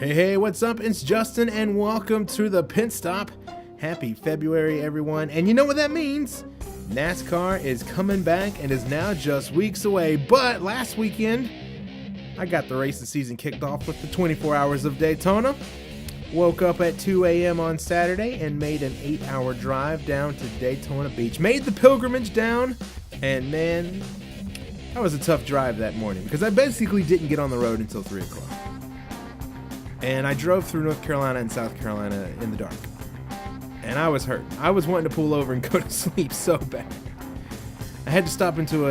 Hey, what's up? It's Justin, and welcome to the Pit Stop. Happy February, everyone. And you know what that means? NASCAR is coming back and is now just weeks away. But last weekend, I got the racing season kicked off with the 24 hours of Daytona. Woke up at 2 a.m. on Saturday and made an 8-hour drive down to Daytona Beach. Made the pilgrimage down, and man, that was a tough drive that morning because I basically didn't get on the road until 3 o'clock. And I drove through North Carolina and South Carolina in the dark. And I was hurt. I was wanting to pull over and go to sleep so bad. I had to stop into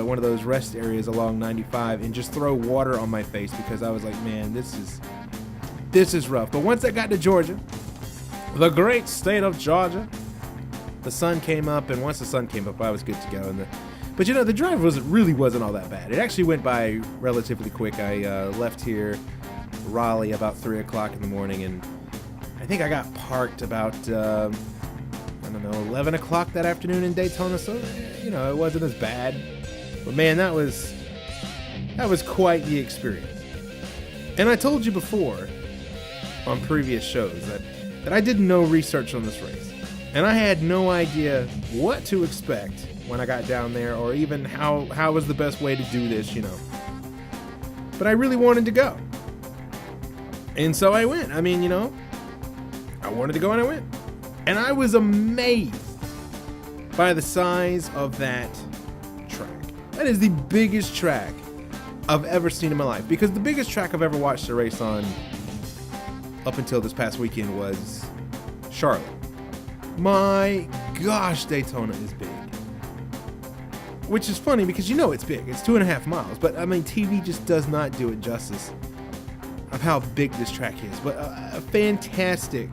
one of those rest areas along 95 and just throw water on my face because I was like, man, this is rough. But once I got to Georgia, the great state of Georgia, the sun came up, and once the sun came up, I was good to go. But you know, the drive really wasn't all that bad. It actually went by relatively quick. I left here Raleigh about 3 o'clock in the morning, and I think I got parked about 11 o'clock that afternoon in Daytona, so you know, it wasn't as bad. But man, that was quite the experience. And I told you before on previous shows that I did no research on this race, and I had no idea what to expect when I got down there, or even how was the best way to do this, you know. But I really wanted to go. And so I went. I mean, you know, I wanted to go and I went. And I was amazed by the size of that track. That is the biggest track I've ever seen in my life. Because the biggest track I've ever watched a race on up until this past weekend was Charlotte. My gosh, Daytona is big. Which is funny because you know it's big. It's 2.5 miles. But I mean, TV just does not do it justice of how big this track is. But a fantastic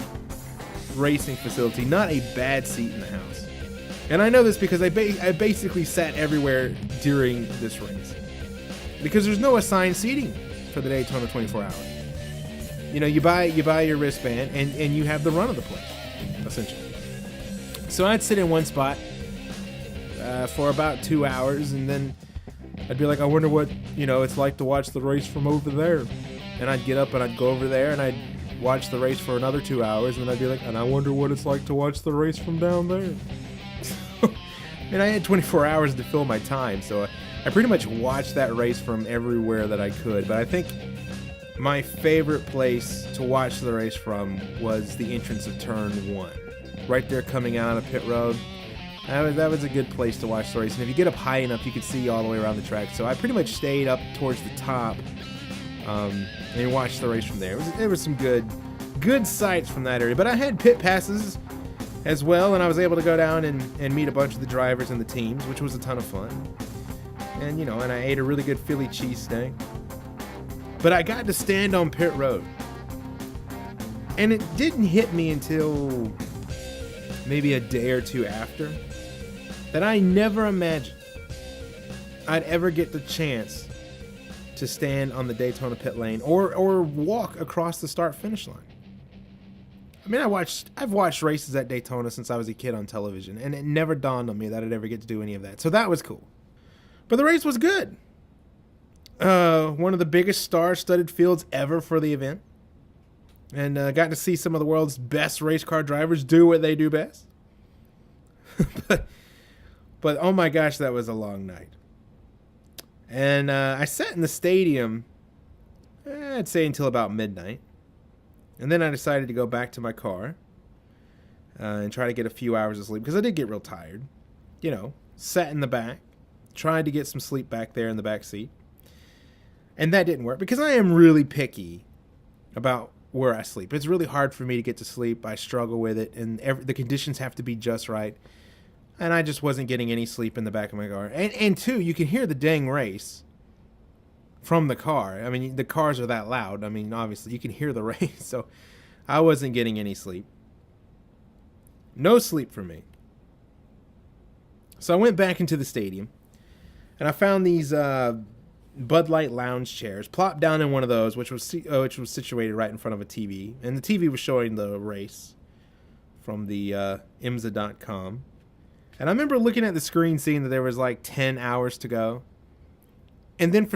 racing facility, not a bad seat in the house. And I know this because I basically sat everywhere during this race, because there's no assigned seating for the Daytona 24 hours. You know, you buy your wristband and you have the run of the place, essentially. So I'd sit in one spot for about 2 hours, and then I'd be like, I wonder what, you know, it's like to watch the race from over there. And I'd get up and I'd go over there and I'd watch the race for another 2 hours, and then I'd be like, and I wonder what it's like to watch the race from down there. And I had 24 hours to fill my time, so I pretty much watched that race from everywhere that I could. But I think my favorite place to watch the race from was the entrance of turn 1. Right there coming out of pit road. That was a good place to watch the race. And if you get up high enough, you could see all the way around the track. So I pretty much stayed up towards the top and watched the race from there. There was some good sights from that area. But I had pit passes as well, and I was able to go down and meet a bunch of the drivers and the teams, which was a ton of fun. And, you know, and I ate a really good Philly cheesesteak. But I got to stand on pit road. And it didn't hit me until maybe a day or two after that I never imagined I'd ever get the chance to stand on the Daytona pit lane or walk across the start-finish line. I mean, I've watched races at Daytona since I was a kid on television, and it never dawned on me that I'd ever get to do any of that. So that was cool. But the race was good. One of the biggest star-studded fields ever for the event. And got to see some of the world's best race car drivers do what they do best. but oh my gosh, that was a long night. And I sat in the stadium, I'd say until about midnight. And then I decided to go back to my car and try to get a few hours of sleep, because I did get real tired. You know, sat in the back, tried to get some sleep back there in the back seat. And that didn't work, because I am really picky about where I sleep. It's really hard for me to get to sleep. I struggle with it, and the conditions have to be just right. And I just wasn't getting any sleep in the back of my car. And two, you can hear the dang race from the car. I mean, the cars are that loud. I mean, obviously, you can hear the race. So I wasn't getting any sleep. No sleep for me. So I went back into the stadium, and I found these Bud Light lounge chairs, plopped down in one of those, which was situated right in front of a TV. And the TV was showing the race from the IMSA.com. And I remember looking at the screen, seeing that there was like 10 hours to go. And then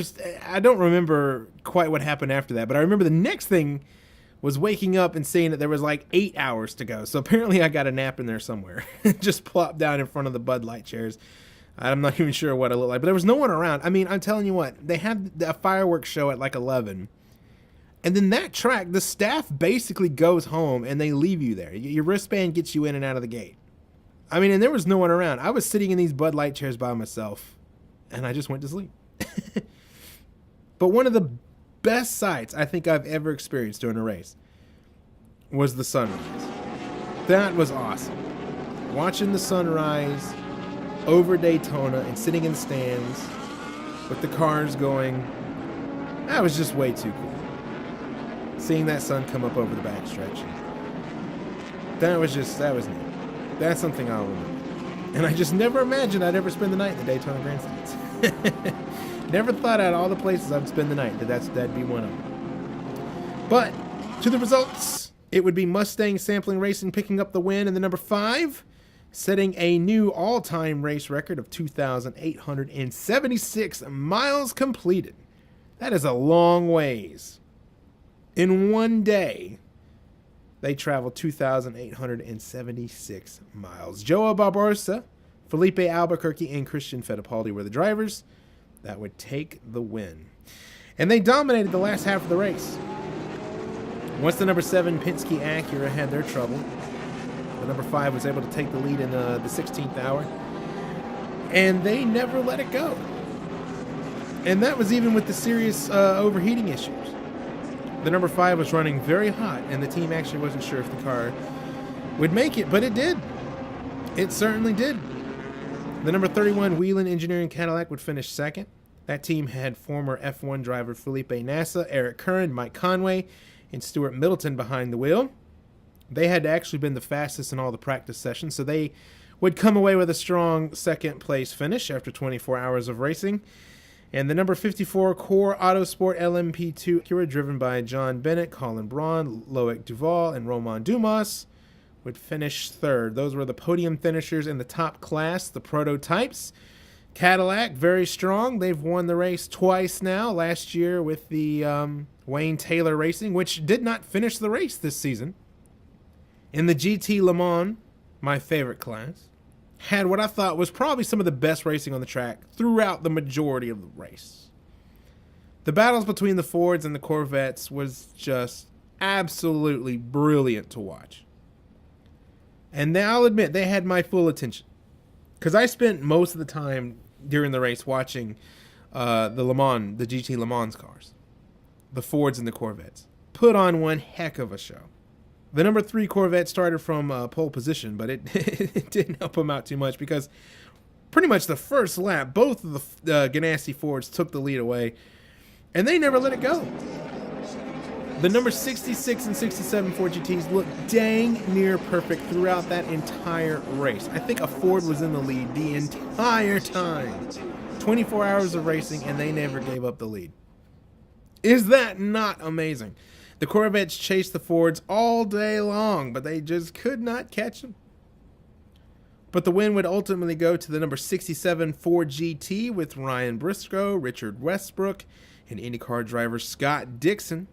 I don't remember quite what happened after that, but I remember the next thing was waking up and seeing that there was like 8 hours to go. So apparently I got a nap in there somewhere. Just plopped down in front of the Bud Light chairs. I'm not even sure what it looked like, but there was no one around. I mean, I'm telling you what, they had a fireworks show at like 11. And then that track, the staff basically goes home and they leave you there. Your wristband gets you in and out of the gate. I mean, and there was no one around. I was sitting in these Bud Light chairs by myself, and I just went to sleep. But one of the best sights I think I've ever experienced during a race was the sunrise. That was awesome. Watching the sunrise over Daytona and sitting in the stands with the cars going, that was just way too cool. Seeing that sun come up over the backstretch. That was neat. That's something I'll remember. And I just never imagined I'd ever spend the night in the Daytona grandstands. Never thought out all the places I'd spend the night that'd be one of them. But to the results, it would be Mustang Sampling Racing picking up the win in the number 5, setting a new all-time race record of 2,876 miles completed. That is a long ways. In one day, they traveled 2,876 miles. Joao Barbosa, Felipe Albuquerque, and Christian Fittipaldi were the drivers that would take the win. And they dominated the last half of the race. Once the number 7 Penske Acura had their trouble, the number 5 was able to take the lead in the 16th hour. And they never let it go. And that was even with the serious overheating issues. The number 5 was running very hot, and the team actually wasn't sure if the car would make it, but it did. It certainly did. The number 31 Whelen Engineering Cadillac would finish second. That team had former F1 driver Felipe Nasser, Eric Curran, Mike Conway, and Stuart Middleton behind the wheel. They had actually been the fastest in all the practice sessions, so they would come away with a strong second-place finish after 24 hours of racing. And the number 54 Core Autosport LMP2 Acura, driven by John Bennett, Colin Braun, Loic Duval, and Romain Dumas, would finish third. Those were the podium finishers in the top class, the prototypes. Cadillac, very strong. They've won the race twice now. Last year with the Wayne Taylor Racing, which did not finish the race this season. In the GT Le Mans, my favorite class, had what I thought was probably some of the best racing on the track throughout the majority of the race. The battles between the Fords and the Corvettes was just absolutely brilliant to watch. And I'll admit, they had my full attention. Because I spent most of the time during the race watching the GT Le Mans cars. The Fords and the Corvettes. Put on one heck of a show. The number 3 Corvette started from pole position, but it didn't help him out too much because pretty much the first lap, both of the Ganassi Fords took the lead away, and they never let it go. The number 66 and 67 Ford GTs looked dang near perfect throughout that entire race. I think a Ford was in the lead the entire time. 24 hours of racing, and they never gave up the lead. Is that not amazing? The Corvettes chased the Fords all day long, but they just could not catch them. But the win would ultimately go to the number 67 Ford GT with Ryan Briscoe, Richard Westbrook, and IndyCar driver Scott Dixon.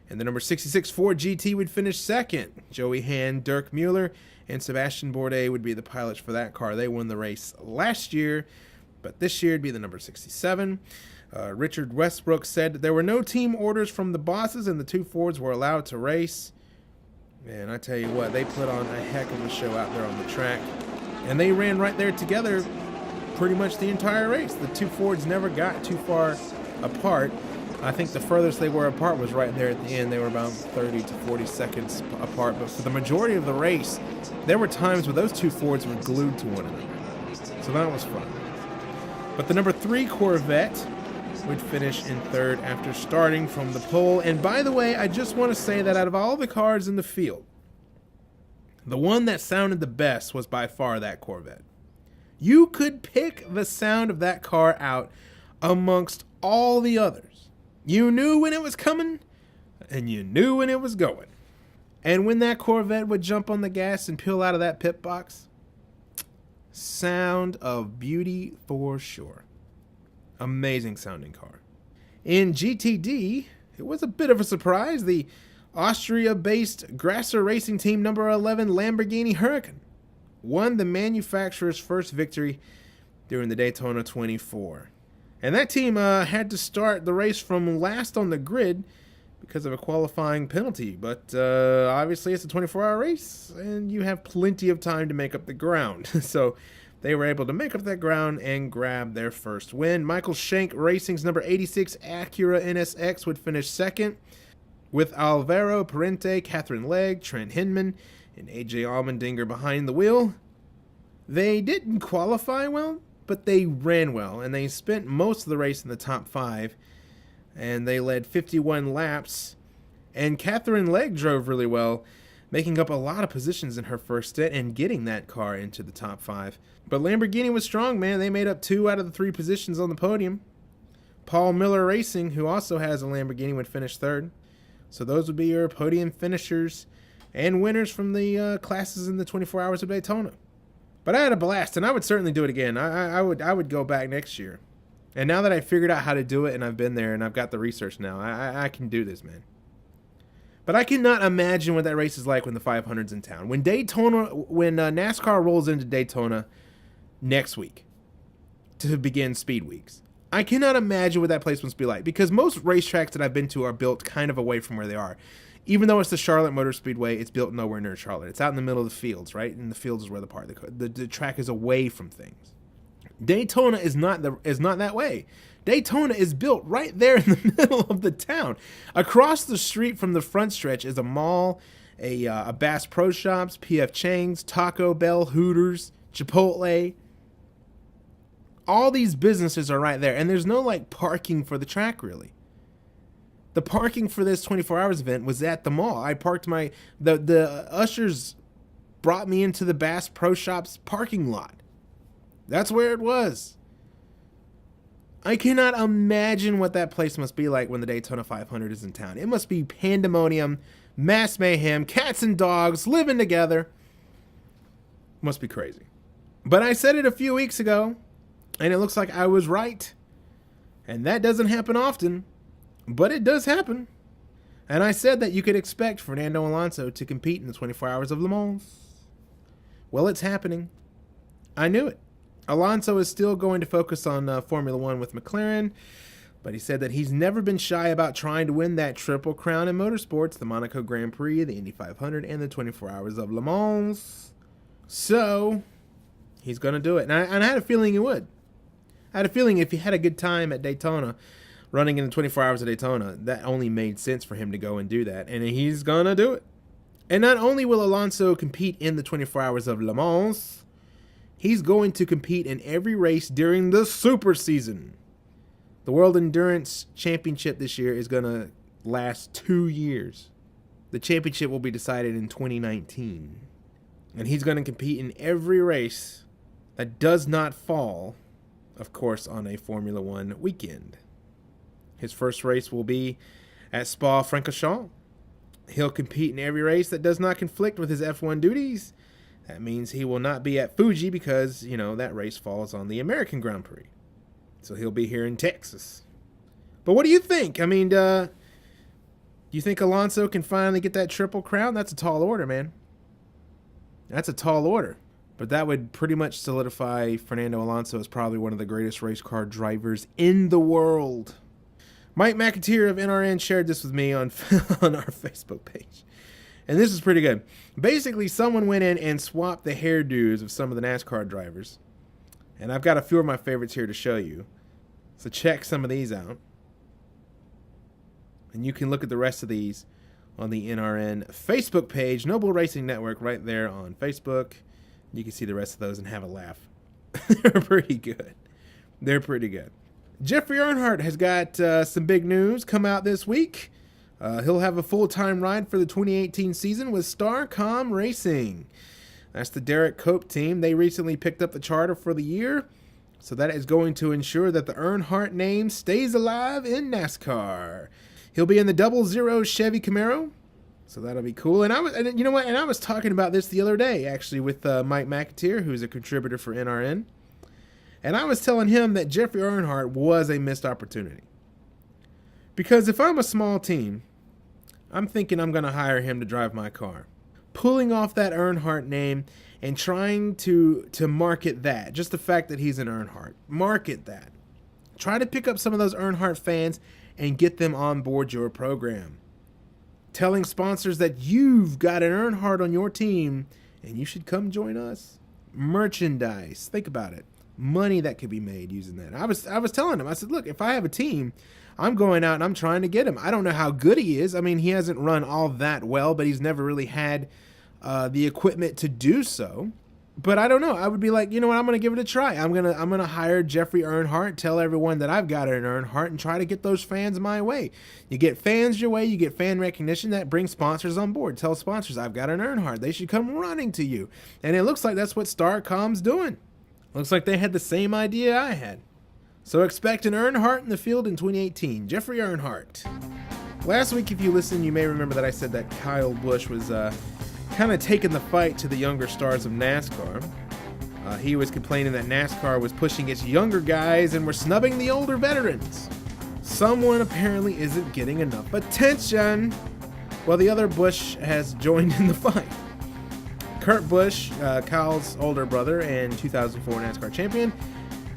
And the number 66 Ford GT would finish second. Joey Hand, Dirk Mueller, and Sebastian Bourdais would be the pilots for that car. They won the race last year, but this year it'd be the number 67. Richard Westbrook said that there were no team orders from the bosses and the 2 Fords were allowed to race. Man, I tell you what, they put on a heck of a show out there on the track. And they ran right there together pretty much the entire race. The 2 Fords never got too far apart. I think the furthest they were apart was right there at the end. They were about 30 to 40 seconds apart. But for the majority of the race, there were times where those 2 Fords were glued to one another. So that was fun. But the number 3 Corvette would finish in third after starting from the pole. And by the way, I just want to say that out of all the cars in the field, the one that sounded the best was by far that Corvette. You could pick the sound of that car out amongst all the others. You knew when it was coming, and you knew when it was going. And when that Corvette would jump on the gas and peel out of that pit box, sound of beauty for sure. Amazing sounding car. In GTD, it was a bit of a surprise. The Austria-based Grasser Racing Team number 11 Lamborghini Huracan won the manufacturer's first victory during the Daytona 24. And that team had to start the race from last on the grid because of a qualifying penalty. But obviously it's a 24-hour race, and you have plenty of time to make up the ground. So they were able to make up that ground and grab their first win. Michael Shank Racing's number 86 Acura NSX would finish second, with Alvaro Parente, Catherine Legg, Trent Hinman, and AJ Allmendinger behind the wheel. They didn't qualify well, but they ran well, and they spent most of the race in the top 5, and they led 51 laps. And Catherine Legg drove really well, making up a lot of positions in her first stint and getting that car into the top 5. But Lamborghini was strong, man. They made up 2 out of the 3 positions on the podium. Paul Miller Racing, who also has a Lamborghini, would finish third. So those would be your podium finishers and winners from the classes in the 24 Hours of Daytona. But I had a blast, and I would certainly do it again. I would go back next year. And now that I figured out how to do it, and I've been there, and I've got the research now, I can do this, man. But I cannot imagine what that race is like when the 500's in town. When NASCAR rolls into Daytona next week to begin Speed Weeks, I cannot imagine what that place must be like, because most racetracks that I've been to are built kind of away from where they are. Even though it's the Charlotte Motor Speedway, it's built nowhere near Charlotte. It's out in the middle of the fields, right? And the fields is where the track is away from things. Daytona is not that way. Daytona is built right there in the middle of the town. Across the street from the front stretch is a mall, a Bass Pro Shops, P.F. Chang's, Taco Bell, Hooters, Chipotle. All these businesses are right there, and there's no parking for the track really. The parking for this 24 Hours event was at the mall. I parked the ushers brought me into the Bass Pro Shops parking lot. That's where it was. I cannot imagine what that place must be like when the Daytona 500 is in town. It must be pandemonium, mass mayhem, cats and dogs living together. Must be crazy. But I said it a few weeks ago, and it looks like I was right. And that doesn't happen often, but it does happen. And I said that you could expect Fernando Alonso to compete in the 24 Hours of Le Mans. Well, it's happening. I knew it. Alonso is still going to focus on Formula One with McLaren, but he said that he's never been shy about trying to win that triple crown in motorsports, the Monaco Grand Prix, the Indy 500, and the 24 Hours of Le Mans. So, he's going to do it. And I had a feeling he would. I had a feeling if he had a good time at Daytona, running in the 24 Hours of Daytona, that only made sense for him to go and do that. And he's going to do it. And not only will Alonso compete in the 24 Hours of Le Mans, he's going to compete in every race during the Super Season. The World Endurance Championship this year is going to last 2 years. The championship will be decided in 2019. And he's going to compete in every race that does not fall, of course, on a Formula One weekend. His first race will be at Spa-Francorchamps. He'll compete in every race that does not conflict with his F1 duties. That means he will not be at Fuji because, that race falls on the American Grand Prix. So he'll be here in Texas. But what do you think? I mean, do you think Alonso can finally get that triple crown? That's a tall order, man. That's a tall order. But that would pretty much solidify Fernando Alonso as probably one of the greatest race car drivers in the world. Mike McAteer of NRN shared this with me on our Facebook page. And this is pretty good. Basically, someone went in and swapped the hairdos of some of the NASCAR drivers. And I've got a few of my favorites here to show you. So check some of these out. And you can look at the rest of these on the NRN Facebook page, Noble Racing Network, right there on Facebook. You can see the rest of those and have a laugh. They're pretty good. They're pretty good. Jeffrey Earnhardt has got some big news come out this week. He'll have a full-time ride for the 2018 season with Starcom Racing. That's the Derek Cope team. They recently picked up the charter for the year, so that is going to ensure that the Earnhardt name stays alive in NASCAR. He'll be in the 00 Chevy Camaro, so that'll be cool. And I was talking about this the other day, actually, with Mike McAteer, who's a contributor for NRN. And I was telling him that Jeffrey Earnhardt was a missed opportunity. Because if I'm a small team, I'm thinking I'm going to hire him to drive my car. Pulling off that Earnhardt name and trying to market that. Just the fact that he's an Earnhardt. Market that. Try to pick up some of those Earnhardt fans and get them on board your program. Telling sponsors that you've got an Earnhardt on your team and you should come join us. Merchandise. Think about it. Money that could be made using that. I was telling him, I said, look, if I have a team, I'm going out and I'm trying to get him. I don't know how good he is. I mean, he hasn't run all that well, but he's never really had the equipment to do so. But I don't know. I would be like, you know what? I'm going to give it a try. I'm gonna hire Jeffrey Earnhardt, tell everyone that I've got an Earnhardt, and try to get those fans my way. You get fans your way. You get fan recognition. That brings sponsors on board. Tell sponsors, I've got an Earnhardt. They should come running to you. And it looks like that's what Starcom's doing. Looks like they had the same idea I had. So expect an Earnhardt in the field in 2018. Jeffrey Earnhardt. Last week, if you listened, you may remember that I said that Kyle Busch was kind of taking the fight to the younger stars of NASCAR. He was complaining that NASCAR was pushing its younger guys and were snubbing the older veterans. Someone apparently isn't getting enough attention. Well, the other Busch has joined in the fight. Kurt Busch, Kyle's older brother and 2004 NASCAR champion,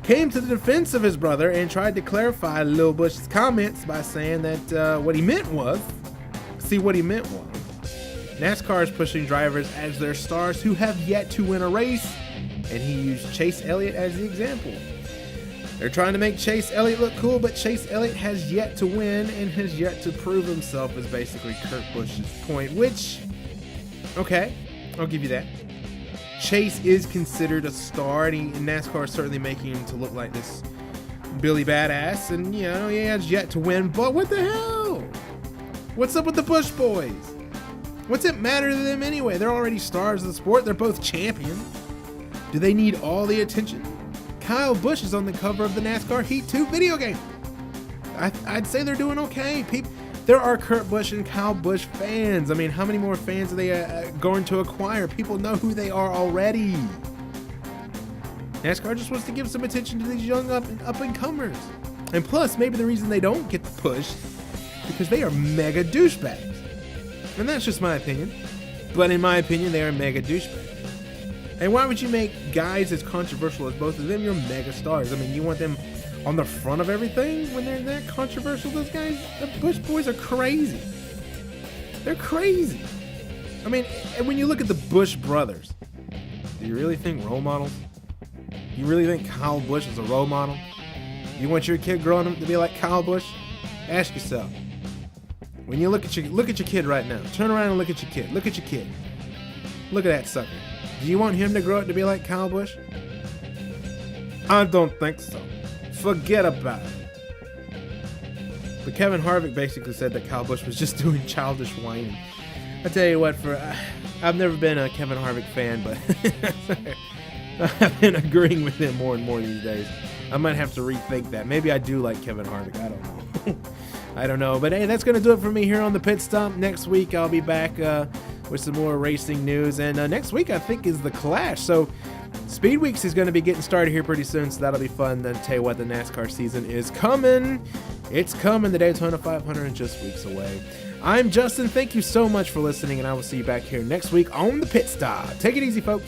came to the defense of his brother and tried to clarify Lil Busch's comments by saying that what he meant was, NASCAR is pushing drivers as their stars who have yet to win a race, and he used Chase Elliott as the example. They're trying to make Chase Elliott look cool, but Chase Elliott has yet to win and has yet to prove himself, is basically Kurt Busch's point, which, okay, I'll give you that. Chase is considered a star, and NASCAR is certainly making him to look like this Billy Badass, and, you know, he has yet to win, but what the hell? What's up with the Busch boys? What's it matter to them anyway? They're already stars of the sport. They're both champions. Do they need all the attention? Kyle Busch is on the cover of the NASCAR Heat 2 video game. I'd say they're doing okay. There are Kurt Busch and Kyle Busch fans. I mean, how many more fans are they going to acquire? People know who they are already. NASCAR just wants to give some attention to these young up-and-comers. And plus, maybe the reason they don't get the push because they are mega douchebags. And that's just my opinion. But in my opinion, they are mega douchebags. And why would you make guys as controversial as both of them your mega stars? I mean, you want them on the front of everything when they're that controversial? Those guys, the Busch boys are crazy. They're crazy. I mean, and when you look at the Busch brothers, do you really think role models? You really think Kyle Busch is a role model? You want your kid growing up to be like Kyle Busch? Ask yourself. When you look at your kid right now, turn around and look at your kid. Look at your kid. Look at that sucker. Do you want him to grow up to be like Kyle Busch? I don't think so. Forget about it. But Kevin Harvick basically said that Kyle Busch was just doing childish whining. I tell you what, I've never been a Kevin Harvick fan, but I've been agreeing with him more and more these days. I might have to rethink that. Maybe I do like Kevin Harvick. I don't know. I don't know. But hey, that's going to do it for me here on the Pit Stop. Next week, I'll be back with some more racing news. And next week, I think, is the Clash. So Speed Weeks is going to be getting started here pretty soon. So that'll be fun. Then tell you what, the NASCAR season is coming. It's coming. The Daytona 500 is just weeks away. I'm Justin. Thank you so much for listening. And I will see you back here next week on the Pit Stop. Take it easy, folks.